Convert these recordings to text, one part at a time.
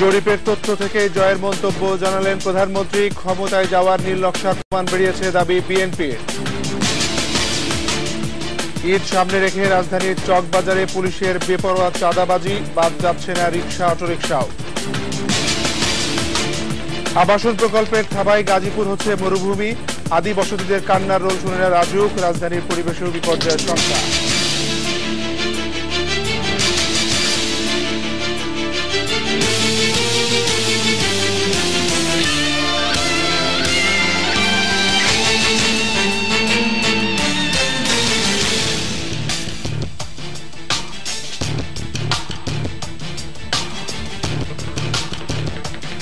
জরিপের তথ্য থেকে জয়ের মন্তব্য জানালেন প্রধানমন্ত্রী। ক্ষমতায় যাওয়ার নির্লক্ষার প্রমাণ বেরিয়েছে দাবি বিএনপির। ঈদ সামনে রেখে রাজধানীর চকবাজারে পুলিশের বেপরোয়া চাঁদাবাজি, বাদ যাচ্ছে না রিকশা অটোরিকশাও। আবাসন প্রকল্পের থাবায় গাজীপুর হচ্ছে মরুভূমি, আদি বসতিদের কান্নার রোল শুনে না রাজুক। রাজধানীর পরিবেশেও বিপর্যয়ের শঙ্কা।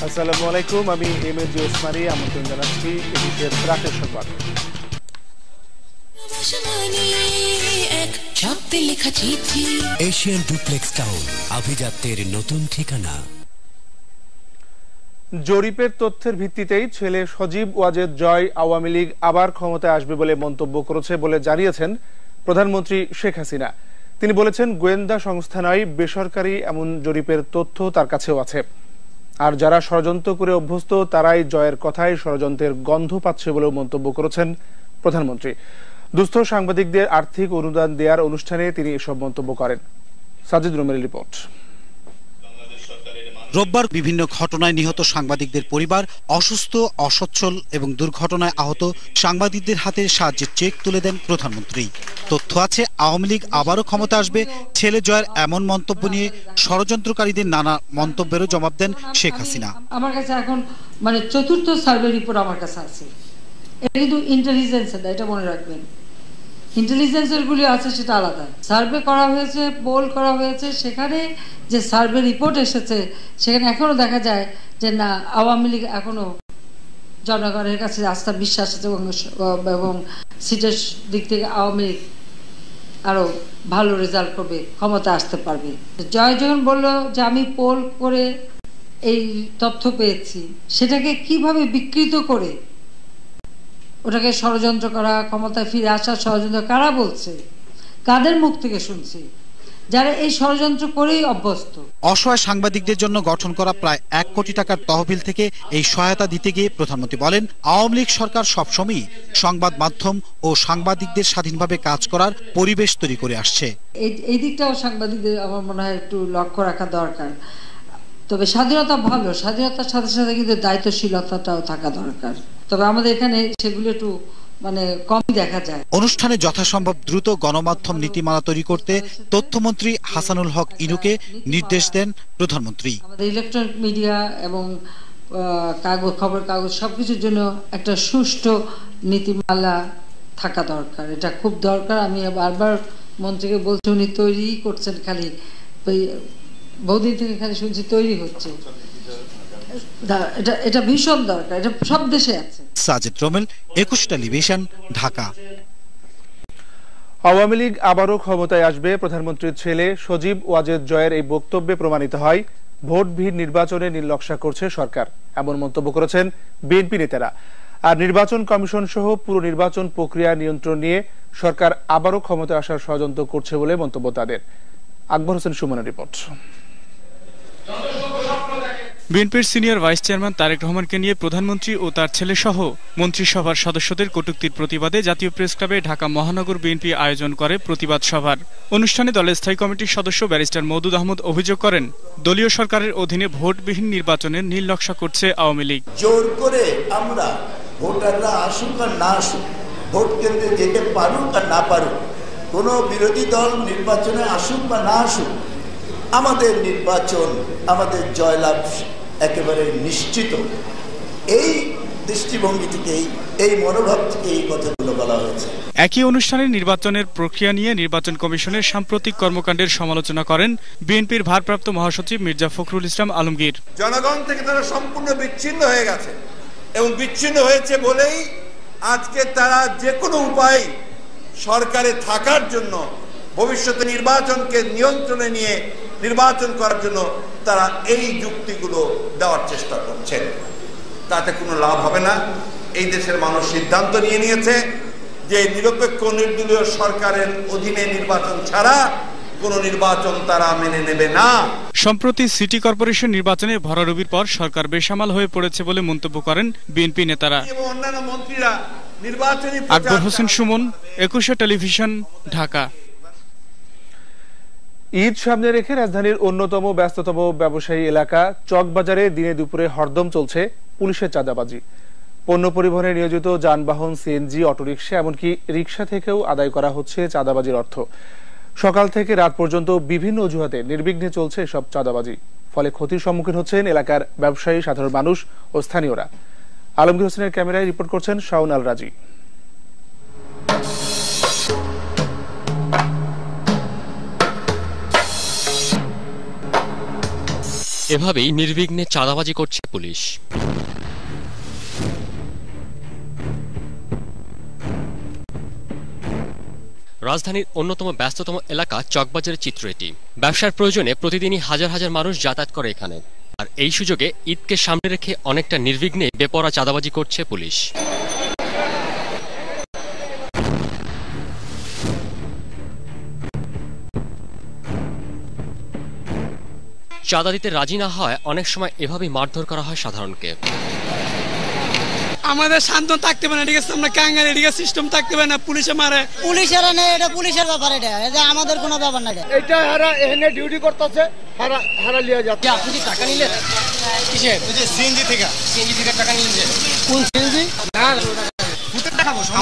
আসসালামু আলাইকুম, আমি এমএজি ওসমানী। আমন্ত্রণ জানাচ্ছি একুশের রাতের সংবাদ। এশিয়ান ডুপ্লেক্স টাউন, আভিজাত্যের নতুন ঠিকানা। জরিপের তথ্যের ভিত্তিতেই ছেলে সজীব ওয়াজেদ জয় আওয়ামী লীগ আবার ক্ষমতায় আসবে বলে মন্তব্য করেছে বলে জানিয়েছেন প্রধানমন্ত্রী শেখ হাসিনা। তিনি বলেছেন, গোয়েন্দা সংস্থা নয়, বেসরকারি এমন জরিপের তথ্য তার কাছেও আছে। আর যারা ষড়যন্ত্র করে অভ্যস্ত তারাই জয়ের কথায় ষড়যন্ত্রের গন্ধ পাচ্ছে বলেও মন্তব্য করেছেন প্রধানমন্ত্রী। দুস্থ সাংবাদিকদের আর্থিক অনুদান দেওয়ার অনুষ্ঠানে তিনি এসব মন্তব্য করেন। সাজিদ রুমের রিপোর্ট। রোববার বিভিন্ন ঘটনায় নিহত সাংবাদিকদের পরিবার, অসুস্থ, অসচ্ছল এবং দুর্ঘটনায় আহত সাংবাদিকদের হাতে সাহায্যের চেক তুলে দেন প্রধানমন্ত্রী। তথ্য আছে, আওয়ামী লীগ আবারও ক্ষমতা আসবে। ছেলে জয়ের এমন মন্তব্য নিয়ে ষড়যন্ত্রকারীদের নানা মন্তব্যেরও জবাব দেন শেখ হাসিনা। আমার কাছে এখন চতুর্থ সার্ভে রিপোর্ট আমার কাছে আছে। এটা কিন্তু ইন্টেলিজেন্সের, এটা মনে রাখবেন। ইন্টেলিজেন্সের গুলি আছে সেটা আলাদা। সার্ভে করা হয়েছে, পোল করা হয়েছে, সেখানে যে সার্ভে রিপোর্ট এসেছে সেখানে এখনো দেখা যায় যে না, আওয়ামী লীগ এখনো জনগণের কাছে আস্থা বিশ্বাস আছে এবং সিটের দিক থেকে আওয়ামী লীগ আরো ভালো রেজাল্ট করবে, ক্ষমতা আসতে পারবে। জয় যখন বলল যে আমি পোল করে এই তথ্য পেয়েছি, সেটাকে কিভাবে বিকৃত করে ওটাকে ষড়যন্ত্র করা, ক্ষমতায় ফিরে আসার ষড়যন্ত্র কারা বলছে, কাদের মুখ থেকে শুনছি? যারা এই ষড়যন্ত্র করেই অভ্যস্ত। অসহায় সাংবাদিকদের জন্য গঠন করা প্রায় 1 কোটি টাকার তহবিল থেকে এই সহায়তা দিতে গিয়ে প্রধানমন্ত্রী বলেন, আওয়ামী লীগ সরকার সবসময়ই সংবাদ মাধ্যম ও সাংবাদিকদের স্বাধীনভাবে কাজ করার পরিবেশ তৈরি করে আসছে। এই দিকটাও সাংবাদিকদের আমার মনে হয় একটু লক্ষ্য রাখা দরকার। তবে স্বাধীনতা ভালো, স্বাধীনতার সাথে সাথে কিন্তু দায়িত্বশীলতাটাও থাকা দরকার। তবে আমাদের এখানে সেগুলো একটু কম দেখা যায়। অনুষ্ঠানে যথাসম্ভব দ্রুত গণমাধ্যম নীতিমালা তৈরি করতে তথ্যমন্ত্রী হাসানুল হক ইনুকে নির্দেশ দেন প্রধানমন্ত্রী। আমাদের ইলেকট্রনিক মিডিয়া এবং খবর কাগজ সবকিছুর জন্য একটা সুষ্ঠু নীতিমালা থাকা দরকার, এটা খুব দরকার। আমি বারবার মন্ত্রীকে বলছি, উনি তৈরি করছেন, খালি বহুদিন থেকে খালি শুনছি তৈরি হচ্ছে। এটা ভীষণ দরকার, এটা সব দেশে আছে। সাজিদ রোমেল, 21 টেলিভিশন, ঢাকা। আওয়ামী লীগ আবারও ক্ষমতায় আসবে, প্রধানমন্ত্রীর ছেলে সজীব ওয়াজেদ জয়ের এই বক্তব্যে প্রমাণিত হয় ভোট ভিড় নির্বাচনে নির্লক্ষা করছে সরকার, এমন মন্তব্য করেছেন বিএনপি নেতারা। আর নির্বাচন কমিশন সহ পুরো নির্বাচন প্রক্রিয়া নিয়ন্ত্রণ নিয়ে সরকার আবারও ক্ষমতায় আসার ষড়যন্ত্র করছে বলে মন্তব্য তাদের। আকবর হোসেন সুমনের রিপোর্ট। বিএনপির সিনিয়র ভাইস চেয়ারম্যান তারেক রহমানকে নিয়ে প্রধানমন্ত্রী ও তার ছেলে সহ মন্ত্রিসভার সদস্যদের কটূক্তির প্রতিবাদে জাতীয় প্রেস ক্লাবে ঢাকা মহানগর বিএনপি আয়োজন করে প্রতিবাদ সভার। অনুষ্ঠানে দলের স্থায়ী কমিটির সদস্য ব্যারিস্টার মওদুদ আহমদ অভিযোগ করেন, দলীয় সরকারের অধীনে ভোটবিহীন নির্বাচনের নির্লক্ষা করছে আওয়ামী লীগ। জোর করে আমরা ভোটাররা আসুক আর না আসুক, ভোট কেন্দ্রে যেতে পারুক আর না পারুক, কোনো বিরোধী দল নির্বাচনে আসুক বা না আসুক, আমাদের নির্বাচন, আমাদের জয়লাভ একেবারে নিশ্চিত। এই দৃষ্টিভঙ্গি থেকেই, এই মনোভাব থেকে এই কথাগুলো বলা হয়েছে। একই অনুষ্ঠানে নির্বাচনের প্রক্রিয়া নিয়ে নির্বাচন কমিশনের সাম্প্রতিক কর্মকাণ্ডের সমালোচনা করেন বিএনপির ভারপ্রাপ্ত মহাসচিব মির্জা ফখরুল ইসলাম আলমগীর। জনগণ থেকে তারা সম্পূর্ণ বিচ্ছিন্ন হয়ে গেছে এবং বিচ্ছিন্ন হয়েছে বলেই আজকে তারা যে কোনো উপায় সরকারে থাকার জন্য, ভবিষ্যতে নির্বাচনকে নিয়ন্ত্রণে নিয়ে নির্বাচন করার জন্য তারা এই যুক্তিগুলো দেওয়ার চেষ্টা করছেন। তাতে কোনো লাভ হবে না। এই দেশের মানুষ সিদ্ধান্ত নিয়ে নিয়েছে যে নিরপেক্ষ নির্দলীয় সরকারের অধীনে নির্বাচন ছাড়া কোন নির্বাচন তারা মেনে নেবে না। সম্প্রতি সিটি কর্পোরেশন নির্বাচনে ভরাডুবির পর সরকার বেসামাল হয়ে পড়েছে বলে মন্তব্য করেন বিএনপি নেতারা। এবং অন্যান্য মন্ত্রীরা নির্বাচনী আকবর হোসেন সুমন, 21 টেলিভিশন, ঢাকা। ঈদ সামনে রেখে রাজধানীর অন্যতম ব্যস্ততম ব্যবসায়ী এলাকা চকবাজারে দিনে দুপুরে হরদম চলছে পুলিশের চাঁদাবাজি। পণ্য পরিবহনে নিয়োজিত যানবাহন, সিএনজি, অটোরিকশা এমনকি রিকশা থেকেও আদায় করা হচ্ছে চাঁদাবাজির অর্থ। সকাল থেকে রাত পর্যন্ত বিভিন্ন অজুহাতে নির্বিঘ্নে চলছে সব চাঁদাবাজি। ফলে ক্ষতির সম্মুখীন হচ্ছেন এলাকার ব্যবসায়ী, সাধারণ মানুষ ও স্থানীয়রা। আলমগীর হোসেনের ক্যামেরায় রিপোর্ট করছেন শাওন আল রাজি। এভাবেই নির্বিঘ্নে চাঁদাবাজি করছে পুলিশ। রাজধানীর অন্যতম ব্যস্ততম এলাকা চকবাজারের চিত্র এটি। ব্যবসার প্রয়োজনে প্রতিদিনই হাজার হাজার মানুষ যাতায়াত করে এখানে। আর এই সুযোগে ঈদকে সামনে রেখে অনেকটা নির্বিঘ্নে বেপরোয়া চাঁদাবাজি করছে পুলিশ। চাঁদা দিতে রাজি না হয় অনেক সময় এভাবেই মারধর করা হয় সাধারণকে। আমাদের শান্ত থাকতে পারে না, ঠিক আছে, আমরা কাঙ্গাল, ঠিক আছে, সিস্টেম থাকতে পারে না, পুলিশে মারে। পুলিশের নেই, এটা পুলিশের ব্যাপার, এটা আমাদের কোনো ব্যাপার না। এটা হারা এখানে ডিউটি করতেছে, হারা লিয়া যাচ্ছে। আপনি কি টাকা নিলেন? কিসের? সিএনজি থেকে টাকা নিলেন? কোন সিএনজি? না,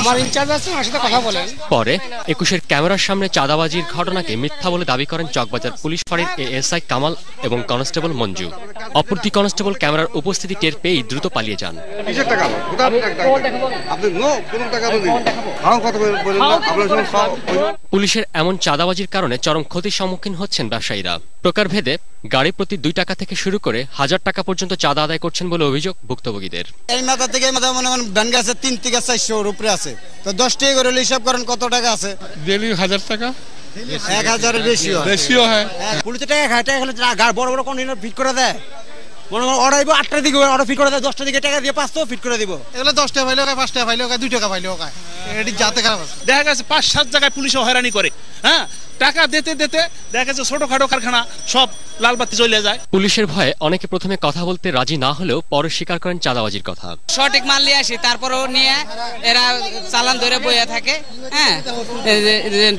আমার ইনচার্জ আছে, আমার সাথে কথা বলেন। পরে 21-এর ক্যামেরার সামনে চাঁদাবাজির ঘটনাকে মিথ্যা বলে দাবি করেন চকবাজার পুলিশ ফাঁড়ির এএসআই কামাল এবং কনস্টেবল মঞ্জু। অপর দুই কনস্টেবল ক্যামেরার উপস্থিতি টের পেয়েই দ্রুত পালিয়ে যান। পুলিশের এমন চাঁদাবাজির কারণে চরম ক্ষতির সম্মুখীন হচ্ছেন ব্যবসায়ীরা। প্রকারভেদে গাড়ি প্রতি 2 টাকা থেকে শুরু করে 1000 টাকা পর্যন্ত চাঁদা আদায় করছেন বলে অভিযোগ ভুক্তভোগীদের। এই মাথা থেকে এই মাথা মনে করেন ভ্যান গাছে 3 থেকে 400 উপরে আছে, তো 10 টাকা করে হিসাব করেন কত টাকা আছে। ডেইলি 1000 টাকা, 1000 এর বেশিও হয়। পুলিশ টাকা খায়, টাকা হলে বড় বড় কন্টেইনার ফিট করে দেয়। মনে করেন অর্ডার 8টার দিকে অর্ডার ফিট করে দেয়, 10টার দিকে টাকা দিয়ে 500 ফিট করে দিব। এগুলো 10 টাকা পাইলেও 5 টাকা পাইলেও 2 টাকা পাইলেও এটি যাতে খারাপ আছে। দেখা গেছে 5-7 জায়গায় পুলিশও হয়রানি করে। হ্যাঁ, টাকা দিতে দিতে দেখা গেছে ছোটখাটো কারখানা সব লালবাতি চলে যায়। পুলিশের ভয়ে অনেকে প্রথমে কথা বলতে রাজি না হলেও পরে স্বীকার করেন চাঁদাবাজির কথা। সঠিক মাল নিয়ে আসি, তারপরেও নিয়ে এরা চালান ধরে বইয়া থাকে। হ্যাঁ,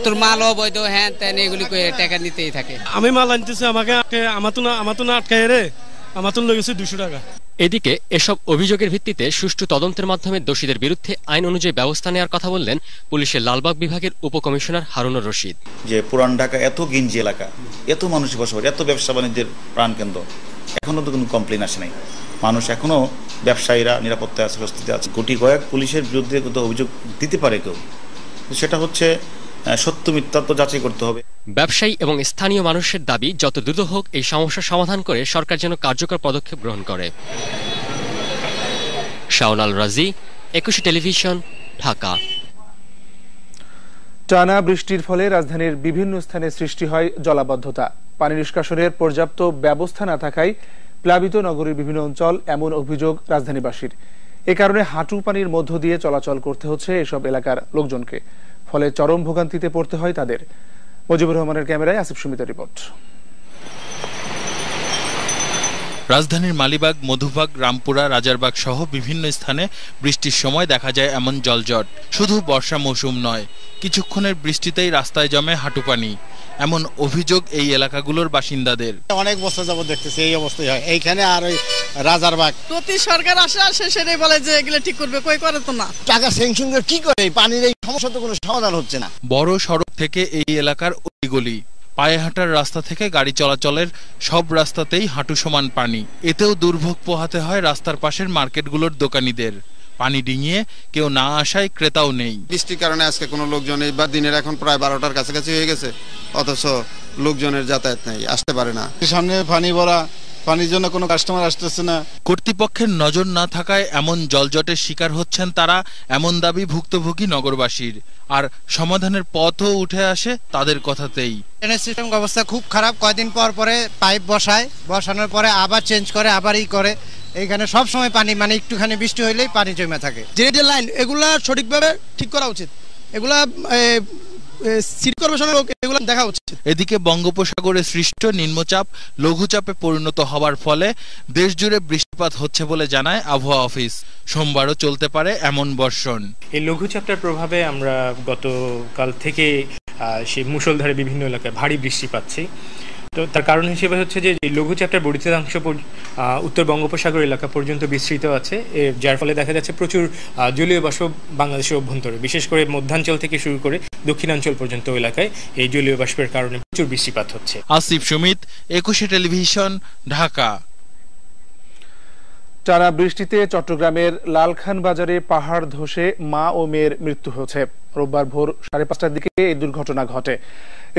তোর মাল অবৈধ, হ্যাঁ তেন এগুলি টাকা নিতেই থাকে। আমি মাল আনতেছি, আমাকে আমার তো না আটকায় রে, আমার তো লেগেছে 200 টাকা। এদিকে এসব অভিযোগের ভিত্তিতে সুষ্ঠু তদন্তের মাধ্যমে দোষীদের বিরুদ্ধে আইন অনুযায়ী ব্যবস্থা নেওয়ার কথা বললেন পুলিশের লালবাগ বিভাগের উপকমিশনার হারুনুর রশিদ। যে পুরান ঢাকা এত গিঞ্জি এলাকা, এত মানুষ বসবাস, এত ব্যবসা বাণিজ্যের প্রাণকেন্দ্র, এখনো তো কোনো কমপ্লেন আসে নাই। মানুষ এখনো, ব্যবসায়ীরা নিরাপত্তায় আছে, স্বস্তিতে আছে। কোটি কয়েক পুলিশের বিরুদ্ধে কোথাও অভিযোগ দিতে পারে কেউ, সেটা হচ্ছে সত্য মিথ্যা তো যাচাই করতে হবে। ব্যবসায়ী এবং স্থানীয় মানুষের দাবি যত দ্রুত হোক এই সমস্যার সমাধান করে সরকার যেন কার্যকর পদক্ষেপ গ্রহণ করে। শাওন আল রাজি, 21 টেলিভিশন, ঢাকা। টানা বৃষ্টির ফলে রাজধানীর বিভিন্ন স্থানে সৃষ্টি হয় জলাবদ্ধতা। পানি নিষ্কাশনের পর্যাপ্ত ব্যবস্থা না থাকায় প্লাবিত নগরীর বিভিন্ন অঞ্চল, এমন অভিযোগ রাজধানীবাসীর। এ কারণে হাঁটু পানির মধ্য দিয়ে চলাচল করতে হচ্ছে এসব এলাকার লোকজনকে। ফলে চরম ভোগান্তিতে পড়তে হয় তাদের। মুজিবুর রহমানের ক্যামেরায় আসিফ সুমিতের রিপোর্ট। রাজধানীর মালিবাগ, মধুবাগ, রামপুরা, রাজারবাগ সহ বিভিন্ন স্থানে বৃষ্টির সময় দেখা যায় এমন জলজট। শুধু বর্ষা মৌসুম নয়, কিছুক্ষণের বৃষ্টিতেই রাস্তায় জমে হাঁটু পানি, এমন অভিযোগ এই এলাকাগুলোর বাসিন্দাদের। অনেক বছর যাবত দেখতেছি এই অবস্থায় হয় এইখানে। আর ওই রাজারবাগ প্রতি সরকার আসে সেটাই বলে যে এগুলো ঠিক করবে, কই করে তো না। টাকা স্যাংশন করে কি করে? পানির এই সমস্যা তো কোনো সমাধান হচ্ছে না। বড় সড়ক থেকে এই এলাকার অলিগলি, পায়ে হাঁটার রাস্তা থেকে গাড়ি চলাচলের সব রাস্তাতেই হাঁটু সমান পানি। এতেও দুর্ভোগ পোহাতে হয় রাস্তার পাশের মার্কেটগুলোর দোকানীদের। পানি ডিঙিয়ে কেউ না আসায় ক্রেতাও নেই। বৃষ্টির কারণে আজকে কোনো লোকজন এই বা দিনের এখন প্রায় 12টার কাছাকাছি হয়ে গেছে, অথচ লোকজনের যাতায়াত নেই, আসতে পারে না। সামনে পানি ভরা, পানির জন্য কোনো কাস্টমার আসতেছে না। কর্তৃপক্ষের নজর না থাকায় এমন জলজটের শিকার হচ্ছেন তারা, এমন দাবি ভুক্তভোগী নগরবাসীর। আর সমাধানের পথও উঠে আসে তাদের কথাতেই। ড্রেনেজ সিস্টেম অবস্থা খুব খারাপ। কয়েকদিন পর পরে পাইপ বসানোর পরে আবার চেঞ্জ করে, আবার করে। এইখানে সব সময় পানি, মানে একটুখানি বৃষ্টি হইলেই পানি জমে থাকে। ড্রেনেজের লাইন এগুলা সঠিকভাবে ঠিক করা উচিত। এগুলা সিটি কর্পোরেশনের লোক এগুলো দেখা উচিত। এদিকে বঙ্গোপসাগরে সৃষ্ট নিম্নচাপ লঘুচাপে পরিণত হওয়ার ফলে দেশ জুড়ে বৃষ্টিপাত হচ্ছে বলে জানায় আবহাওয়া অফিস। সোমবারও চলতে পারে এমন বর্ষণ। এই লঘুচাপটার প্রভাবে আমরা গতকাল থেকে সেই মুষলধারে বিভিন্ন এলাকায় ভারী বৃষ্টি পাচ্ছি। তো তার কারণ হিসেবে হচ্ছে যে লঘুচাপটার বর্ধিতাংশ উত্তর বঙ্গোপসাগর এলাকা পর্যন্ত বিস্তৃত আছে, যার ফলে দেখা যাচ্ছে প্রচুর জলীয় বাষ্প বাংলাদেশের অভ্যন্তরে, বিশেষ করে মধ্যাঞ্চল থেকে শুরু করে দক্ষিণাঞ্চল পর্যন্ত এলাকায় এই জলীয় বাষ্পের কারণে প্রচুর বৃষ্টিপাত হচ্ছে। আসিফ সুমিত, 21 টেলিভিশন, ঢাকা। টানা বৃষ্টিতে চট্টগ্রামের লালখান বাজারে পাহাড় ধসে মা ও মেয়ের মৃত্যু হয়েছে। রোববার ভোর 5:30টার দিকে এই দুর্ঘটনা ঘটে।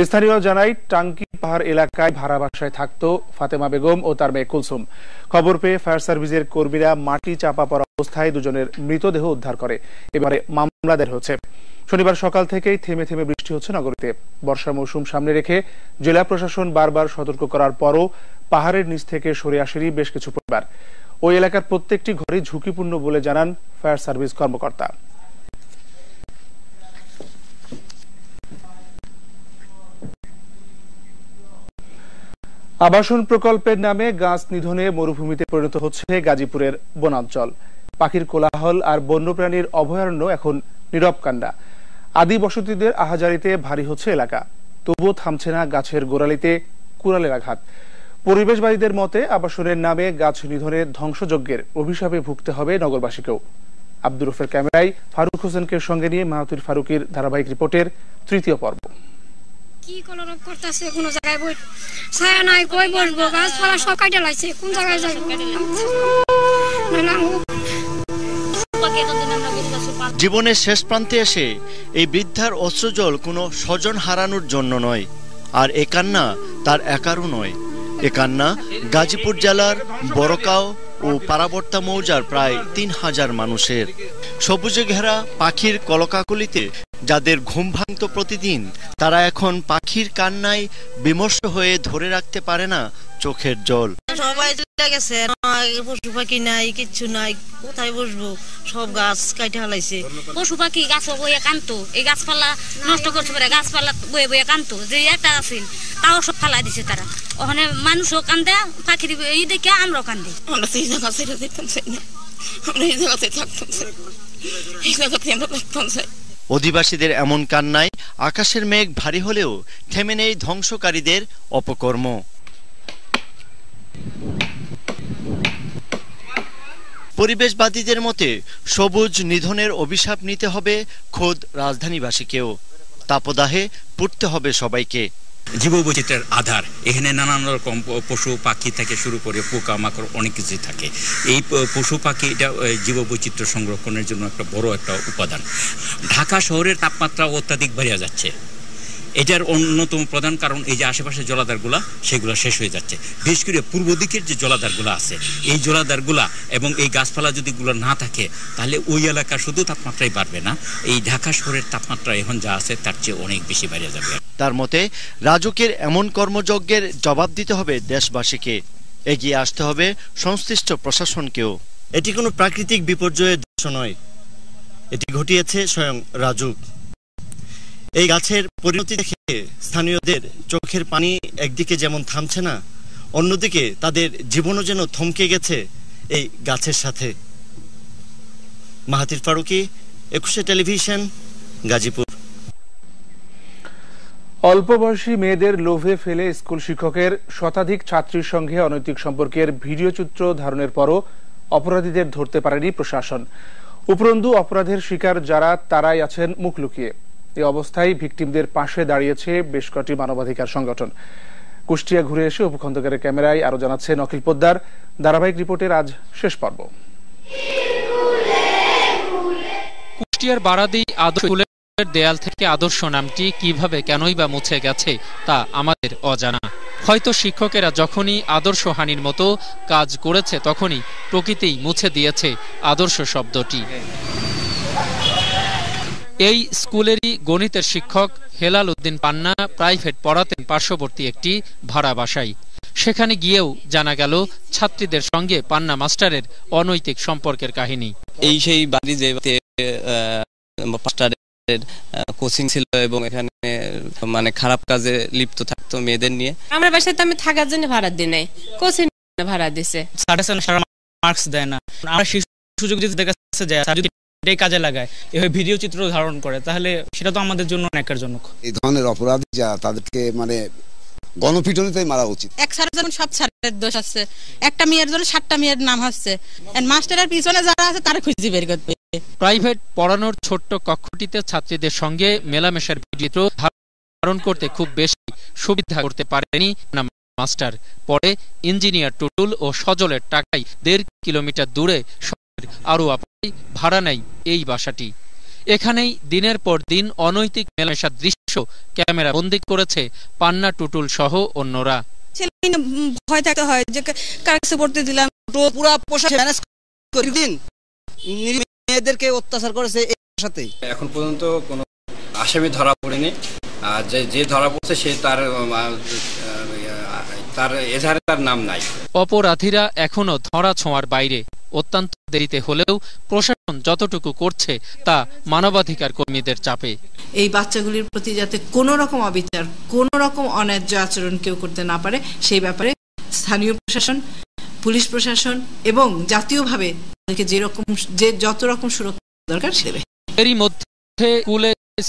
স্থানীয় জানায় টাঙ্কি পাহাড় এলাকায় ভাড়া বাসায় থাকত ফাতেমা বেগম ও তার মেয়ে কুলসুম। খবর পেয়ে ফায়ার সার্ভিসের কর্মীরা মাটি চাপা পড়া অবস্থায় দুজনের মৃতদেহ উদ্ধার করে। এবারে মামলা দায়ের হচ্ছে। শনিবার সকাল থেকেই থেমে থেমে বৃষ্টি হচ্ছে নগরীতে। বর্ষা মৌসুম সামনে রেখে জেলা প্রশাসন বারবার সতর্ক করার পরও পাহাড়ের নিচ থেকে সরে আসেনি বেশ কিছু পরিবার। ওই এলাকার প্রত্যেকটি ঘরই ঝুঁকিপূর্ণ বলে জানান ফায়ার সার্ভিস কর্মকর্তা। আবাসন প্রকল্পের নামে গাছ নিধনে মরুভূমিতে পরিণত হচ্ছে গাজীপুরের বনাঞ্চল। পাখির কোলাহল আর বন্যপ্রাণীর অভয়ারণ্য এখন নীরব কান্না। আদি বসতিদের আহাজারিতে ভারী হচ্ছে এলাকা, তবুও থামছে না গাছের গোড়ালিতে কুড়ালের আঘাত। পরিবেশবাদীদের মতে আবাসনের নামে গাছ নিধনের ধ্বংসযজ্ঞের অভিশাপে ভুগতে হবে নগরবাসীকেও। আব্দুর রফের ক্যামেরায় ফারুক হোসেনকে সঙ্গে নিয়ে মাহতুর ফারুকের ধারাবাহিক রিপোর্টের তৃতীয় পর্ব। কি কলরব করতেছে, কোন জায়গায় বই ছায়া নাই, কই বসবো, গাছপালা সব কাটে লাইছে, কোন জায়গায় যাই। জীবনের শেষ প্রান্তে এসে এই বৃদ্ধার অশ্রুজল কোনো স্বজন হারানোর জন্য নয়, আর এ কান্না তার একারও নয়। এ কান্না গাজীপুর জেলার বড়কাও ও পারাবর্তা মৌজার প্রায় 3000 মানুষের। সবুজে ঘেরা পাখির কলকাকলিতে যাদের ঘুম ভাঙত প্রতিদিন, তারা এখন পাখির কান্নায় বিমর্ষ হয়ে ধরে রাখতে পারে না চোখের জল। সবাই চলে গেছে, পশু পাখি নাই, কিচ্ছু নাই, কোথায় বসবো, সব গাছ কাটে হালাইছে। পশু পাখি গাছ বইয়া কানতো, এই গাছপালা নষ্ট করতে পারে, গাছপালা বয়ে বইয়া কানতো, যে একটা আছিল তাও সব ফালাই দিছে তারা। ওখানে মানুষও কান্দে, পাখির এই দেখে আমরাও কান্দি। আমরা সেই জায়গা ছেড়ে দিতাম চাই না, আমরা এই জায়গাতে থাকতাম চাই, এই জায়গাতে আমরা থাকতাম চাই। অধিবাসীদের এমন কান্নায় আকাশের মেঘ ভারী হলেও থেমে নেই ধ্বংসকারীদের অপকর্ম। পরিবেশবাদীদের মতে সবুজ নিধনের অভিশাপ নিতে হবে খোদ রাজধানীবাসীকেও। তাপদাহে পুড়তে হবে সবাইকে। জীববৈচিত্র্যের আধার, এখানে নানান রকম পশু পাখি থেকে শুরু করে পোকামাকড় অনেক কিছুই থাকে। এই পশু পাখি এটা জীববৈচিত্র্য সংরক্ষণের জন্য একটা বড় একটা উপাদান। ঢাকা শহরের তাপমাত্রা অত্যাধিক বেড়ে যাচ্ছে, এটার অন্যতম প্রধান কারণ এই যে আশেপাশের জলাধারগুলা সেগুলো শেষ হয়ে যাচ্ছে। বিশেষ করে পূর্ব দিকের যে জলাধারগুলো আছে, এই জলাধারগুলা এবং এই গাছপালা যদি গুলো না থাকে তাহলে ওই এলাকা শুধু তাপমাত্রাই বাড়বে না, এই ঢাকা শহরের তাপমাত্রা এখন যা আছে তার চেয়ে অনেক বেশি বেড়ে যাবে। তার মতে রাজুকের এমন কর্মযজ্ঞের জবাব দিতে হবে দেশবাসীকে, এগিয়ে আসতে হবে সংশ্লিষ্ট প্রশাসনকেও। এটি কোনো প্রাকৃতিক বিপর্যয়ের দৃশ্য নয়, এটি ঘটিয়েছে স্বয়ং রাজুক। এই গাছের পরিণতি দেখে স্থানীয়দের চোখের পানি একদিকে যেমন থামছে না, অন্যদিকে তাদের জীবনও যেন থমকে গেছে এই গাছের সাথে। মাহাতির ফারুকি, 21 টেলিভিশন, গাজীপুর। অল্প বয়সী মেয়েদের লোভে ফেলে স্কুল শিক্ষকের শতাধিক ছাত্রীর সঙ্গে অনৈতিক সম্পর্কের ভিডিও চিত্র ধারণের পরও অপরাধীদের ধরতে পারেনি প্রশাসন। উপরন্তু অপরাধের শিকার যারা, তারাই আছেন মুখ লুকিয়ে। এই অবস্থায় ভিকটিমদের পাশে দাঁড়িয়েছে বেশ কয়েকটি মানবাধিকার সংগঠন। কুষ্টিয়া ঘুরে এসে উপখণ্ডকারের ক্যামেরায় আরো জানাচ্ছেন অখিল পোদ্দার। ধারাবাহিক রিপোর্টের আজ শেষ পর্ব। কুষ্টিয়ার বারাদি আদর্শ স্কুলের দেয়াল থেকে আদর্শ নামটি কিভাবে কেনই বা মুছে গেছে তা আমাদের অজানা। হয়তো শিক্ষকেরা যখনই আদর্শ হানির মতো কাজ করেছে তখনই প্রকৃতিই মুছে দিয়েছে আদর্শ শব্দটি। এই স্কুলেরই গণিতের শিক্ষক হেলাল উদ্দিন পান্না প্রাইভেট পড়াতেন পার্শ্ববর্তী একটি ভাড়া বাসায়। সেখানে গিয়েও জানা গেল ছাত্রীদের সঙ্গে পান্না মাস্টারের অনৈতিক সম্পর্কের কাহিনী। এই সেই বাড়ি যে কোচিং ছিল এবং এখানে মানে খারাপ কাজে লিপ্ত থাকতো মেয়েদের নিয়ে। আমার বাসায় তো আমি থাকার জন্য ভাড়া দিই নাই, কোচিং ভাড়া দিছে। মার্কস দেয় না। আমরা সুযোগ যদি দেখা যাচ্ছে যে যদি এই কাজে লাগায়, এভাবে ভিডিও চিত্র ধারণ করে, তাহলে সেটা তো আমাদের জন্য ন্যাক্কারজনক। এই ধরনের অপরাধী যা তাদেরকে মানে গণপিটুনিতেই মারা উচিত। এক স্যারের যেমন সব স্যারের দোষ আছে, একটা মেয়ের জন্য 7টা মেয়ের নাম হচ্ছে, মাস্টারের পিছনে যারা আছে তারা খুঁজে বের করবে। প্রাইভেট পড়ানোর ছোট্ট কক্ষটিতে ছাত্রীদের সঙ্গে মেলামেশার ভিডিও ধারণ করতে খুব বেশি সুবিধা করতে পারেনি না মাস্টার। পরে ইঞ্জিনিয়ার টুটুল ও সজলের টাকায় 1.5 কিলোমিটার দূরে আরো ভাড়া নেয় এই বাসাটি। এখানেই দিনের পর দিন অনৈতিক মেলামেশার দৃশ্য ক্যামেরা বন্দী করেছে পান্না, টুটুল সহ অন্যরা। ভয় থাকতে হয় যে কাছে পড়তে দিলাম, পুরা পোশাক ম্যানেজ করে দিন, মেয়েদেরকে অত্যাচার করেছে এই সাথে। এখন পর্যন্ত কোনো আসামি ধরা পড়েনি, আর যে ধরা পড়ছে সে তার এজাহারে তার নাম নাই। অপরাধীরা এখনো ধরা ছোঁয়ার বাইরে। অত্যন্ত দেরিতে হলেও প্রশাসন যতটুকু করছে তা মানবাধিকার কর্মীদের চাপে। এই বাচ্চাগুলির প্রতি যাতে কোনো রকম অবিচার, কোনো রকম অন্যায্য আচরণ কেউ করতে না পারে, সেই ব্যাপারে স্থানীয় প্রশাসন, পুলিশ প্রশাসন এবং জাতীয়ভাবে তাদেরকে যত রকম সুরক্ষা দরকার সেবে। এরই মধ্যে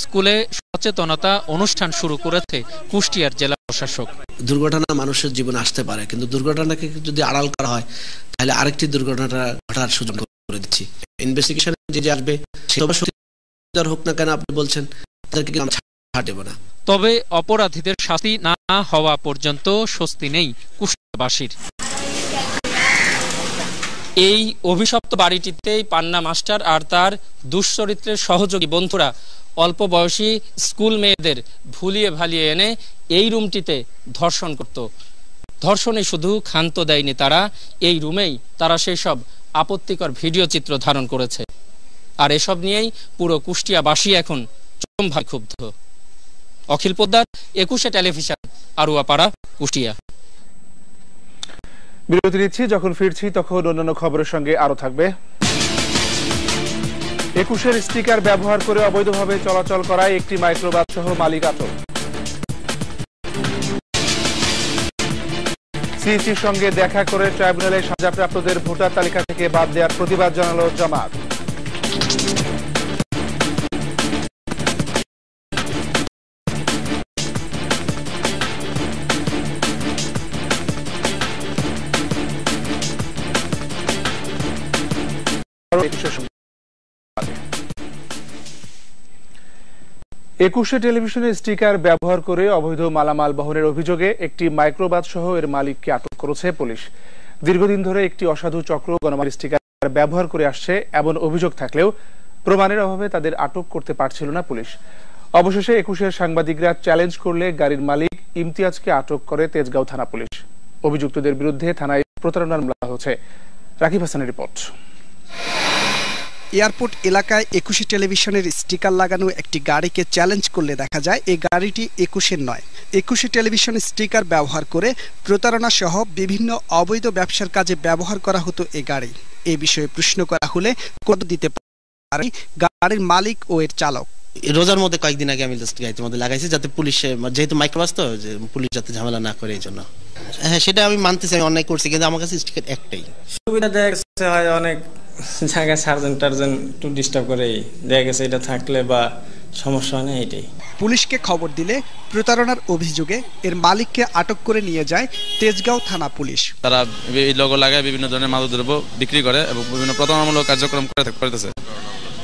স্কুলে সচেতনতা অনুষ্ঠান শুরু করেছে কুষ্টিয়ার জেলা প্রশাসক। দুর্ঘটনা মানুষের জীবনে আসতে পারে, কিন্তু দুর্ঘটনাকে যদি আড়াল করা হয় তাহলে আরেকটি দুর্ঘটনা ঘটার সুযোগ করে দিচ্ছি। ইনভেস্টিগেশনে যে আসবে সেটা হোক না কেন, আপনি বলছেন তাদেরকে ছাড় দেব না। তবে অপরাধীদের শাস্তি না হওয়া পর্যন্ত স্বস্তি নেই কুষ্টিয়াবাসীর। এই অভিশপ্ত বাড়িটিতেই পান্না মাস্টার আর তার দুশ্চরিত্রের সহযোগী বন্ধুরা অল্প বয়সী স্কুল মেয়েদের ভুলিয়ে ভালিয়ে এনে এই রুমটিতে ধর্ষণ করত। ধর্ষণে শুধু ক্ষান্ত দেয়নি তারা, এই রুমেই তারা সেই সব আপত্তিকর ভিডিও চিত্র ধারণ করেছে। আর এসব নিয়েই পুরো কুষ্টিয়াবাসী এখন চরমভাবে ক্ষুব্ধ। অখিল পোদ্দার, 21 টেলিভিশন, আরুয়াপাড়া, কুষ্টিয়া। বিরতি নিচ্ছি, যখন ফিরছি তখন অন্যান্য খবরের সঙ্গে আরো থাকবে। 21-এর স্টিকার ব্যবহার করে অবৈধভাবে চলাচল করায় একটি মাইক্রোবাস সহ মালিক আটক। সিইসির সঙ্গে দেখা করে ট্রাইব্যুনালে সাজাপ্রাপ্তদের ভোটার তালিকা থেকে বাদ দেওয়ার প্রতিবাদ জানালো জামাত। একুশে টেলিভিশনের স্টিকার ব্যবহার করে অবৈধ মালামাল বহনের অভিযোগে একটি মাইক্রোবাস সহ এর মালিককে আটক করেছে পুলিশ। দীর্ঘদিন ধরে একটি অসাধু চক্র গণমাল স্টিকার ব্যবহার করে আসছে এমন অভিযোগ থাকলেও প্রমাণের অভাবে তাদের আটক করতে পারছিল না পুলিশ। অবশেষে 21-এর সাংবাদিকরা চ্যালেঞ্জ করলে গাড়ির মালিক ইমতিয়াজকে আটক করে তেজগাঁও থানা পুলিশ। অভিযুক্তদের বিরুদ্ধে থানায় প্রতারণার মামলা হয়েছে। রাকিব হাসানের রিপোর্ট। এয়ারপোর্ট এলাকায় 21 টেলিভিশনের স্টিকার লাগানো একটি গাড়িকে চ্যালেঞ্জ করলে দেখা যায় এই গাড়িটি 21-এর নয়। 21 টেলিভিশন স্টিকার ব্যবহার করে প্রতারণা সহ বিভিন্ন অবৈধ ব্যবসার কাজে ব্যবহার করা হতো এই গাড়ি। এই বিষয়ে প্রশ্ন করা হলে কত দিতে পারে গাড়ির মালিক ও এর চালক। রোজার মধ্যে কয়েকদিন আগে আমি গাড়ির মধ্যে লাগাইছি যাতে পুলিশে, যেহেতু মাইক্রোবাস তো, যে পুলিশ যাতে ঝামেলা না করে, এই জন্য। হ্যাঁ, সেটা আমি মানতেছি, আমি অন্যায় করছি, কিন্তু আমার কাছে স্টিকার একটাই। সুবিধা দেখা গেছে হয় অনেক জায়গায় সার্জেন্ট টার্জেন্ট একটু ডিস্টার্ব করে, দেখা গেছে এটা থাকলে বা সমস্যা হয় না, এটাই। পুলিশকে খবর দিলে প্রতারণার অভিযোগে এর মালিককে আটক করে নিয়ে যায় তেজগাঁও থানা পুলিশ। তারা এই লোগো লাগায় বিভিন্ন ধরনের মাদকদ্রব্য বিক্রি করে এবং বিভিন্ন প্রতারণামূলক কার্যক্রম করতেছে।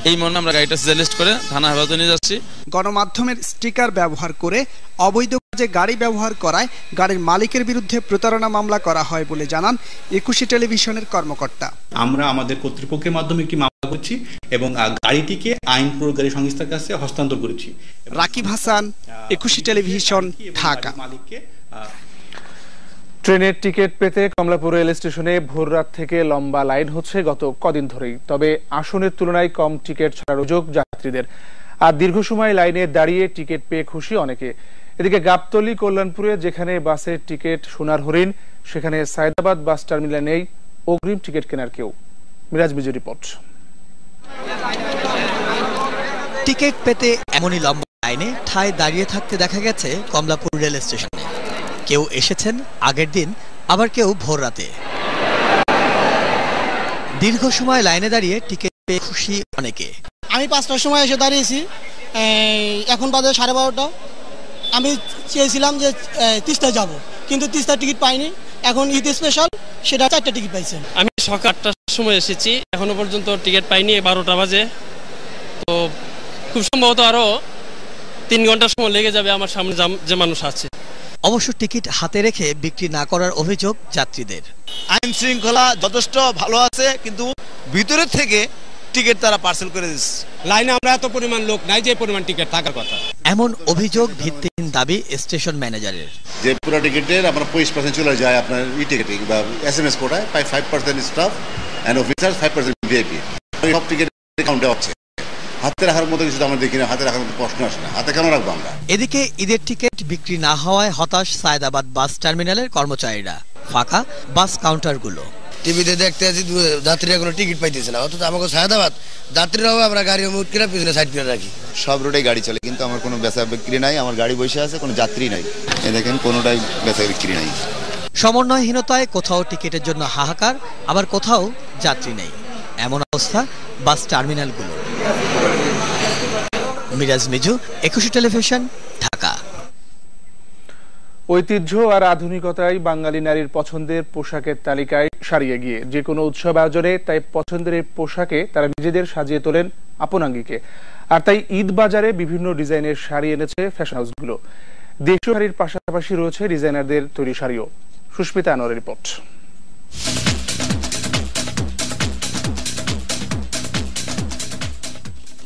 এই মর্মে আমরা গাড়িটা সিজলিস্ট করে থানা হেফাজতে নিয়ে যাচ্ছি। গণমাধ্যমের স্টিকার ব্যবহার করে অবৈধ কাজে গাড়ি ব্যবহার করায় গাড়ির মালিকের বিরুদ্ধে প্রতারণা মামলা করা হয় বলে জানান 21 টেলিভিশনের কর্মকর্তা। আমরা আমাদের কর্তৃপক্ষের মাধ্যমে একটি মামলা করছি এবং গাড়িটিকে আইন প্রয়োগকারী সংস্থার কাছে হস্তান্তর করেছি। রাকিব হাসান, 21 টেলিভিশন, ঢাকা। ট্রেনের টিকিট পেতে কমলাপুর রেল স্টেশনে ভোররাত থেকে লম্বা লাইন হচ্ছে গত কদিন ধরেই। তবে আসনের তুলনায় কম টিকিট ছাড়ার অভিযোগ যাত্রীদের। আর দীর্ঘ সময় লাইনে দাঁড়িয়ে টিকিট পেয়ে খুশি অনেকে। এদিকে গাবতলী কল্যাণপুরে যেখানে বাসের টিকিট সোনার হরিণ, সেখানে সায়দাবাদ বাস টার্মিনালে নেই অগ্রিম টিকিট কেনার কেউ। মিরাজ বিজয় রিপোর্ট। টিকিট পেতে এমনই লম্বা লাইনে ঠায় দাঁড়িয়ে থাকতে দেখা গেছে কমলাপুর রেল স্টেশনে। কেউ এসেছেন আগের দিন, আবার কেউ ভোর রাতে। দীর্ঘ সময় লাইনে দাঁড়িয়ে টিকিট পেয়ে খুশি অনেকে। আমি 5টার সময় এসে দাঁড়িয়েছি, এখন বাজে 12:30। আমি চেয়েছিলাম যে তিস্তায় যাব, কিন্তু তিস্তার টিকিট পাইনি। এখন ঈদ স্পেশাল, সেটা 4টা টিকিট পাইছে। আমি সকাল 8টার সময় এসেছি, এখনো পর্যন্ত টিকিট পাইনি। 12টা বাজে, তো খুব সম্ভবত আরো 3 ঘন্টা সময় লেগে যাবে আমার সামনে যে মানুষ আছে। অবশ্য টিকিট হাতে রেখে বিক্রি না করার অভিযোগ যাত্রীদের। আইন শৃঙ্খলা যথেষ্ট ভালো আছে, কিন্তু ভিতরে থেকে টিকিট তারা পার্সেল করে দিচ্ছে। লাইনে আমরা এত পরিমাণ লোক নাই যে পরিমাণ টিকিট থাকার কথা। এমন অভিযোগ ভিত্তিহীন দাবি স্টেশন ম্যানেজারের। যে পুরো টিকিটের আপনার 25% চলে যায় আপনার টিকিটিং বা SMS কোটায়, 5% স্টাফ এন্ড অফিসার, 5% ভিআইপি। সব টিকিট কাউন্টে হচ্ছে। হাতে রাখার মতো কিছু আমরা দেখি না, হাতে রাখার মতো প্রশ্ন আসে না। হাতে কেন রাখবো আমরা? এদিকে ঈদের টিকিট বিক্রি না হওয়ায় হতাশ সায়েদাবাদ বাস টার্মিনালের কর্মচারীরা। ফাঁকা বাস কাউন্টারগুলো। টিভিতে দেখতে আছি যাত্রীরা কোনো টিকিট পাইতেছে না, অথচ আমাকে সায়েদাবাদ যাত্রীরাও আমরা গাড়ি মুটকিরা পিছনে সাইড করে রাখি। সব রোডে গাড়ি চলে, কিন্তু আমার কোনো বেচা বিক্রি নাই। আমার গাড়ি বসে আছে, কোনো যাত্রী নাই। এই দেখেন কোনোটাই বেচা বিক্রি নাই। সমন্বয়হীনতায় কোথাও টিকিটের জন্য হাহাকার, আবার কোথাও যাত্রী নেই। এমন অবস্থা বাস টার্মিনালগুলো। মিরাজ মিজু, 21 টেলিভিশন, ঢাকা। ঐতিহ্য আর আধুনিকতাই বাঙালি নারীর পছন্দের পোশাকের তালিকায় সারিয়ে গিয়ে যে কোনো উৎসব আয়োজনে তাই পছন্দের এই পোশাকে তারা নিজেদের সাজিয়ে তোলেন আপনাঙ্গিকে। আর তাই ঈদ বাজারে বিভিন্ন ডিজাইনের শাড়ি এনেছে ফ্যাশন হাউসগুলো। দেশীয় শাড়ির পাশাপাশি রয়েছে ডিজাইনারদের তৈরি শাড়িও। সুস্মিতা আনোয়ারের রিপোর্ট।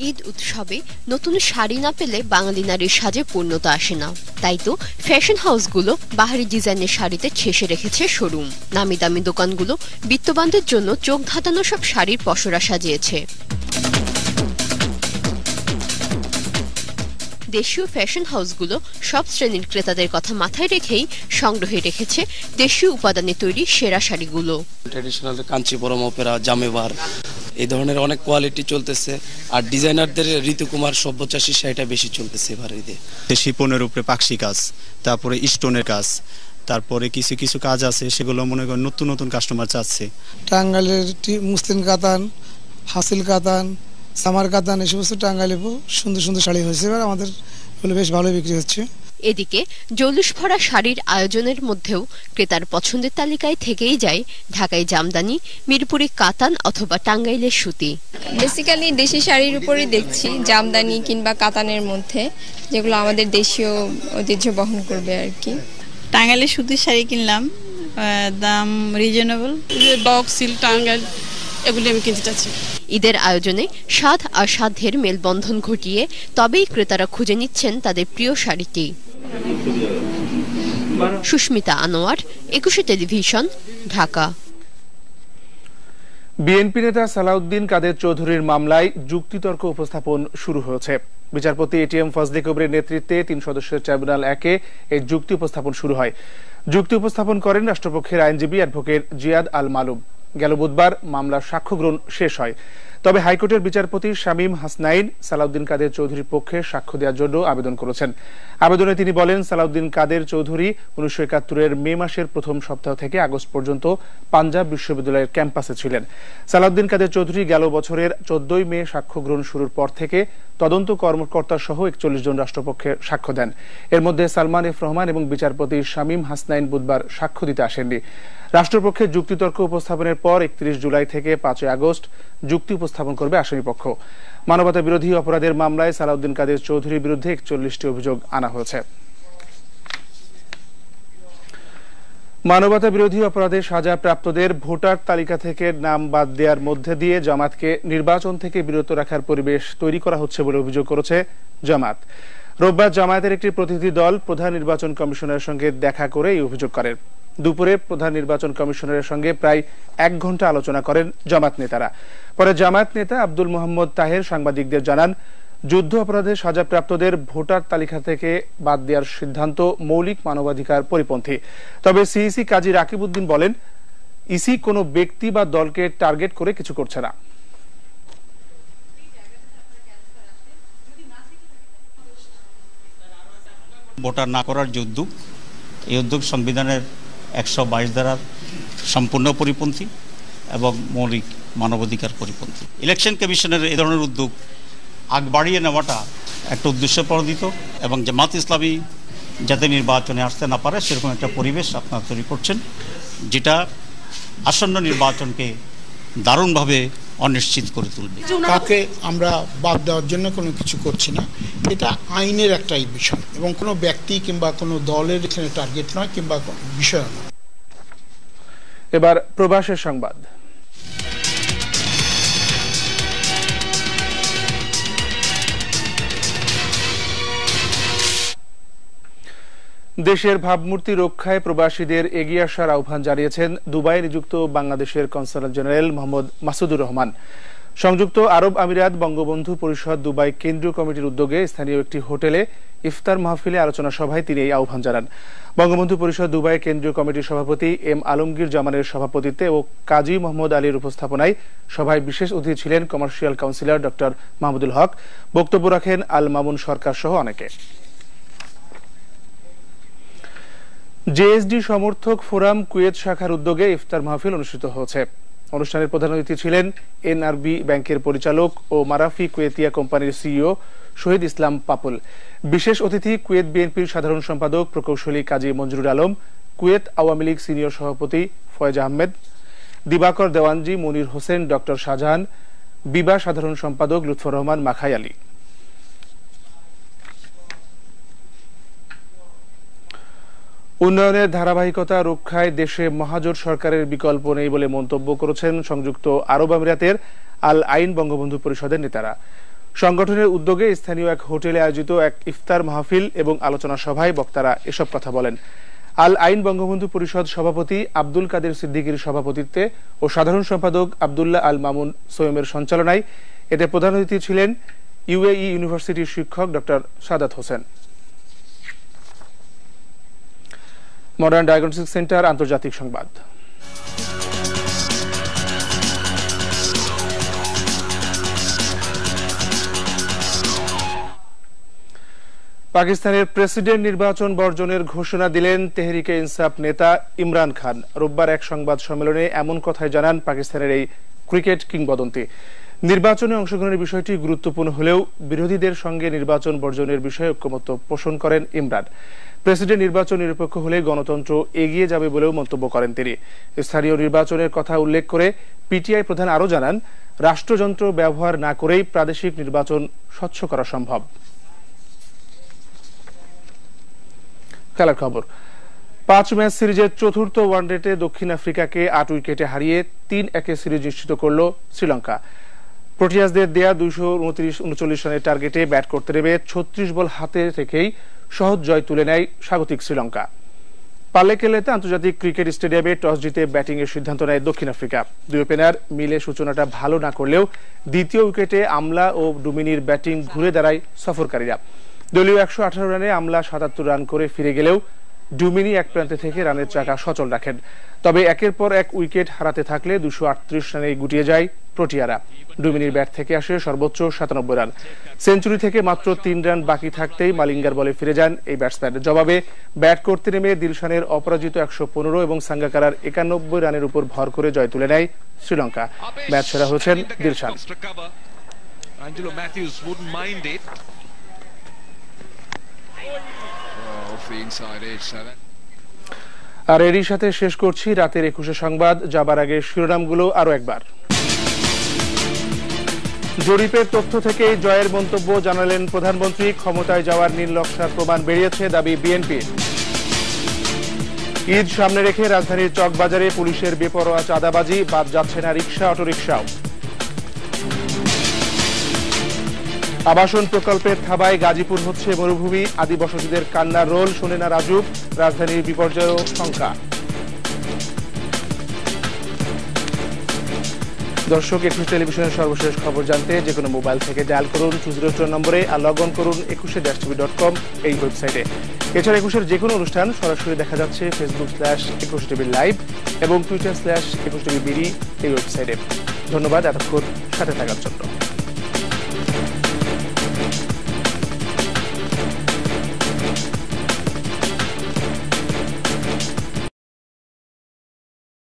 ঈদ উৎসবে নতুন শাড়ি না পেলে বাঙালি নারীর সাজে পূর্ণতা আসে না। তাই তো ফ্যাশন হাউসগুলো বাহারি ডিজাইনের শাড়িতে ছেসে রেখেছে শোরুম। নামি দামি দোকানগুলো বিত্তবানদের জন্য চোখ ধাঁধানো সব শাড়ির পসরা সাজিয়েছে। দেশীয় ফ্যাশন হাউসগুলো সব শ্রেণীর ক্রেতাদের কথা মাথায় রেখেই সংগ্রহে রেখেছে দেশীয় উপাদানে তৈরি সেরা শাড়িগুলো। ট্র্যাডিশনাল কাঞ্চিপুরম, অপেরা, জামেবার, এই ধরনের অনেক কোয়ালিটি চলতেছে। আর ডিজাইনারদের ঋতুকুমার সব্যচাষী শাড়িটা বেশি চলতেছে এবারে ঈদে। শিপনের উপরে পাকশি কাজ, তারপরে স্টোনের কাজ, তারপরে কিছু কিছু কাজ আছে সেগুলো মনে করেন নতুন নতুন কাস্টমার চাচ্ছে। টাঙ্গাইলের মুসলিম কাতান, হাসিল কাতান, সামার কাতান, এই সমস্ত টাঙ্গাইলে সুন্দর সুন্দর শাড়ি হয়েছে। এবার আমাদের বেশ ভালো বিক্রি হচ্ছে। এদিকে জৌলুস ভরা শাড়ির আয়োজনের মধ্যেও ক্রেতার পছন্দের তালিকায় থেকেই যায় ঢাকায় জামদানি, মিরপুরে কাতান অথবা টাঙ্গাইলের সুতি। বেসিক্যালি দেশি শাড়ির উপরই দেখছি, জামদানি কিংবা কাতানের মধ্যে, যেগুলো আমাদের দেশীয় ঐতিহ্য বহন করবে আর কি। টাঙ্গাইলের সুতির শাড়ি কিনলাম, দাম রিজনেবল। বক্স সিল্ক, টাঙ্গাইল, এগুলি আমি কিনতে চাচ্ছি। ঈদের আয়োজনে স্বাদ আর সাধ্যের মেলবন্ধন ঘটিয়ে তবেই ক্রেতারা খুঁজে নিচ্ছেন তাদের প্রিয় শাড়িটি। সুস্মিতা আনোয়ার, 21 টেলিভিশন, ঢাকা। বিএনপি নেতা সালাউদ্দিন কাদের চৌধুরীর মামলায় যুক্তিতর্ক উপস্থাপন শুরু হয়েছে। বিচারপতি এটিএম ফজলে কবিরের নেতৃত্বে 3 সদস্যের ট্রাইব্যুনাল 1-এ এই যুক্তি উপস্থাপন শুরু হয়। যুক্তি উপস্থাপন করেন রাষ্ট্রপক্ষের আইনজীবী অ্যাডভোকেট জিয়াদ আল মালুম। গেল বুধবার মামলার সাক্ষ্য গ্রহণ শেষ হয়। তবে হাইকোর্টের বিচারপতি শামীম হাসনাইন সালাউদ্দিন কাদের চৌধুরীর পক্ষে সাক্ষ্য দেওয়ার জন্য আবেদন করেছেন। আবেদনে তিনি বলেন, সালাউদ্দিন কাদের চৌধুরী 1971-এর মে মাসের প্রথম সপ্তাহ থেকে আগস্ট পর্যন্ত পাঞ্জাব বিশ্ববিদ্যালয়ের ক্যাম্পাসে ছিলেন। সালাউদ্দিন কাদের চৌধুরী গেল বছরের 14 মে সাক্ষ্য গ্রহণ শুরুর পর থেকে তদন্ত কর্মকর্তা সহ 41 জন রাষ্ট্রপক্ষের সাক্ষ্য দেন। এর মধ্যে সালমান এফ রহমান এবং বিচারপতি শামীম হাসনাইন বুধবার সাক্ষ্য দিতে আসেননি। রাষ্ট্রপক্ষের যুক্তিতর্ক উপস্থাপনের পর 31 জুলাই থেকে 5 আগস্ট যুক্তি উপস্থাপন করবে আসামিপক্ষ। মানবতা বিরোধী অপরাধের মামলায় সালাউদ্দিন কাদের চৌধুরীর বিরুদ্ধে 41টি অভিযোগ আনা হয়েছে। মানবতা বিরোধী অপরাধে সাজাপ্রাপ্তদের ভোটার তালিকা থেকে নাম বাদ দেওয়ার মধ্যে দিয়ে জামাতকে নির্বাচন থেকে বিরত রাখার পরিবেশ তৈরি করা হচ্ছে বলে অভিযোগ করেছে জামাত। রোববার জামায়াতের একটি প্রতিনিধি দল প্রধান নির্বাচন কমিশনারের সঙ্গে দেখা করে এই অভিযোগ করেন। দুপুরে প্রধান নির্বাচন কমিশনারের সঙ্গে প্রায় 1 ঘন্টা আলোচনা করেন জামাত নেতারা। পরে জামায়াত নেতা আব্দুল মোহাম্মদ তাহের সাংবাদিকদের জানান, যুদ্ধ অপরাধে সাজাপ্রাপ্তদের ভোটার তালিকা থেকে বাদ দেওয়ার সিদ্ধান্ত মৌলিক মানবাধিকার পরিপন্থী। তবে সিইসি কাজী রাকিব উদ্দিন বলেন, ইসি কোনো ব্যক্তি বা দলকে টার্গেট করে কিছু করছে না। ভোটার না করার যে উদ্যোগ, এই উদ্যোগ সংবিধানের 122 ধারার সম্পূর্ণ পরিপন্থী এবং মৌলিক মানবাধিকার পরিপন্থী। ইলেকশন কমিশনের এই ধরনের উদ্যোগ আগ বাড়িয়ে নেওয়াটা একটা উদ্দেশ্য প্রণোদিত এবং জামাত ইসলামী যাতে নির্বাচনে আসতে না পারে সেরকম একটা পরিবেশ আপনারা তৈরি করছেন, যেটা আসন্ন নির্বাচনকে দারুণভাবে অনিশ্চিত করে তুলবে। কাকে আমরা বাদ দেওয়ার জন্য কোনো কিছু করছি না, এটা আইনের একটাই বিষয় এবং কোনো ব্যক্তি কিংবা কোনো দলের এখানে টার্গেট নয় কিংবা বিষয় নয়। এবার প্রবাসের সংবাদ। দেশের ভাবমূর্তি রক্ষায় প্রবাসীদের এগিয়ে আসার আহ্বান জানিয়েছেন দুবাইয়ে নিযুক্ত বাংলাদেশের কনসাল জেনারেল মোহাম্মদ মাসুদুর রহমান। সংযুক্ত আরব আমিরাত বঙ্গবন্ধু পরিষদ দুবাই কেন্দ্রীয় কমিটির উদ্যোগে স্থানীয় একটি হোটেলে ইফতার মাহফিলে আলোচনা সভায় তিনি এই আহ্বান জানান। বঙ্গবন্ধু পরিষদ দুবাই কেন্দ্রীয় কমিটির সভাপতি এম আলমগীর জামানের সভাপতিত্বে ও কাজী মোহাম্মদ আলীর উপস্থাপনায় সভায় বিশেষ অতিথি ছিলেন commercial councillor doctor Mahmudul Haque. বক্তব্য রাখেন আল মামুন সরকার সহ অনেকে। জেএসডি সমর্থক ফোরাম কুয়েত শাখার উদ্যোগে ইফতার মাহফিল অনুষ্ঠিত হয়েছে। অনুষ্ঠানের প্রধান অতিথি ছিলেন এনআরবি ব্যাংকের পরিচালক ও মারাফি কুয়েতিয়া কোম্পানির সিইও শহীদ ইসলাম পাপুল। বিশেষ অতিথি কুয়েত বিএনপির সাধারণ সম্পাদক প্রকৌশলী কাজী মঞ্জুরুল আলম, কুয়েত আওয়ামী লীগ সিনিয়র সভাপতি ফয়েজ আহমেদ, দিবাকর দেওয়ানজি, মনির হোসেন, ডক্টর শাহজাহান, বিবা সাধারণ সম্পাদক লুৎফর রহমান মাখাই আলী। উন্নয়নের ধারাবাহিকতা রক্ষায় দেশে মহাজোট সরকারের বিকল্প নেই বলে মন্তব্য করেছেন সংযুক্ত আরব আমিরাতের আল আইন বঙ্গবন্ধু পরিষদের নেতারা। সংগঠনের উদ্যোগে স্থানীয় এক হোটেলে আয়োজিত এক ইফতার মাহফিল এবং আলোচনা সভায় বক্তারা এসব কথা বলেন। আল আইন বঙ্গবন্ধু পরিষদ সভাপতি আব্দুল কাদের সিদ্দিকীর সভাপতিত্বে ও সাধারণ সম্পাদক আব্দুল্লাহ আল মামুন সোয়েমের সঞ্চালনায় এতে প্রধান অতিথি ছিলেন ইউএই ইউনিভার্সিটির শিক্ষক doctor Sadat Hossain. Modern diagnostic centre আন্তর্জাতিক সংবাদ। পাকিস্তানের প্রেসিডেন্ট নির্বাচন বর্জনের ঘোষণা দিলেন তেহরিকে ইনসাফ নেতা ইমরান খান। রোববার এক সংবাদ সম্মেলনে এমন কথাই জানান পাকিস্তানের এই ক্রিকেট কিংবদন্তি। নির্বাচনে অংশগ্রহণের বিষয়টি গুরুত্বপূর্ণ হলেও বিরোধীদের সঙ্গে নির্বাচন বর্জনের বিষয়ে ঐকমত্য পোষণ করেন ইমরান। প্রেসিডেন্ট নির্বাচন নিরপেক্ষ হলে গণতন্ত্র এগিয়ে যাবে বলেও মন্তব্য করেন তিনি। স্থানীয় নির্বাচনের কথা উল্লেখ করে পিটিআই প্রধান আরও জানান, রাষ্ট্রযন্ত্র ব্যবহার না করেই প্রাদেশিক নির্বাচন স্বচ্ছ করা সম্ভব। খেলার খবর। 5 ম্যাচ সিরিজের চতুর্থ ওয়ানডেতে দক্ষিণ আফ্রিকাকে 8 উইকেটে হারিয়ে 3-1 সিরিজ নিশ্চিত করল শ্রীলঙ্কা। প্রোটিয়াসদের দেয়া 229 রানের টার্গেটে ব্যাট করতে নেমে 36 বল হাতে রেখেই সহজ জয় তুলে নেয় স্বাগতিক শ্রীলঙ্কা। পালেকেলেতে আন্তর্জাতিক ক্রিকেট স্টেডিয়ামে টস জিতে ব্যাটিং এর সিদ্ধান্ত নেয় দক্ষিণ আফ্রিকা। দুই ওপেনার মিলে সূচনাটা ভালো না করলেও দ্বিতীয় উইকেটে আমলা ও ডুমিনির ব্যাটিং ঘুরে দাঁড়ায় সফরকারীরা। দলীয় 118 রানে আমলা 77 রান করে ফিরে গেলেও ডুমিনি এক প্রান্তে থেকে রানের চাকা সচল রাখেন। তবে একের পর এক উইকেট হারাতে থাকলে 238 রানে গুটিয়ে যায় প্রোটিয়ারা। ডুমিনির ব্যাট থেকে আসে সর্বোচ্চ 97 রান। সেঞ্চুরি থেকে মাত্র 3 রান বাকি থাকতেই মালিঙ্গার বলে ফিরে যান এই ব্যাটসম্যান। জবাবে ব্যাট করতে নেমে দিলশানের অপরাজিত 115 এবং সাঙ্গাকারার 91 রানের উপর ভর করে জয় তুলে নেয় শ্রীলঙ্কা। ম্যাচ সেরা হয়েছেন দিলশান। আর এরই সাথে শেষ করছি রাতের 21 সংবাদ। যাবার আগে শিরোনামগুলো আরো একবার। জরিপের তথ্য থেকে জয়ের মন্তব্য জানালেন প্রধানমন্ত্রী। ক্ষমতায় যাওয়ার নীল নকশার প্রমাণ বেরিয়েছে, দাবি বিএনপির। ঈদ সামনে রেখে রাজধানীর চকবাজারে পুলিশের বেপরোয়া চাঁদাবাজি, বাদ যাচ্ছে না রিকশা অটোরিকশাও। আবাসন প্রকল্পের থাবায় গাজীপুর হচ্ছে মরুভূমি, আদি বসতিদের কান্নার রোল শোনে না রাজুক, রাজধানীর বিপর্যয় শঙ্কা। দর্শক, 21 টেলিভিশনের সর্বশেষ খবর জানতে যে কোনো মোবাইল থেকে ডায়াল করুন 202 নম্বরে আর লগ অন করুন 21tv.com এই ওয়েবসাইটে। এছাড়া 21 যে কোনো অনুষ্ঠান সরাসরি দেখা যাচ্ছে Facebook/21tv লাইভ এবং Twitter/21tvBD এই ওয়েবসাইটে। ধন্যবাদ এতক্ষণ সাথে থাকার জন্য।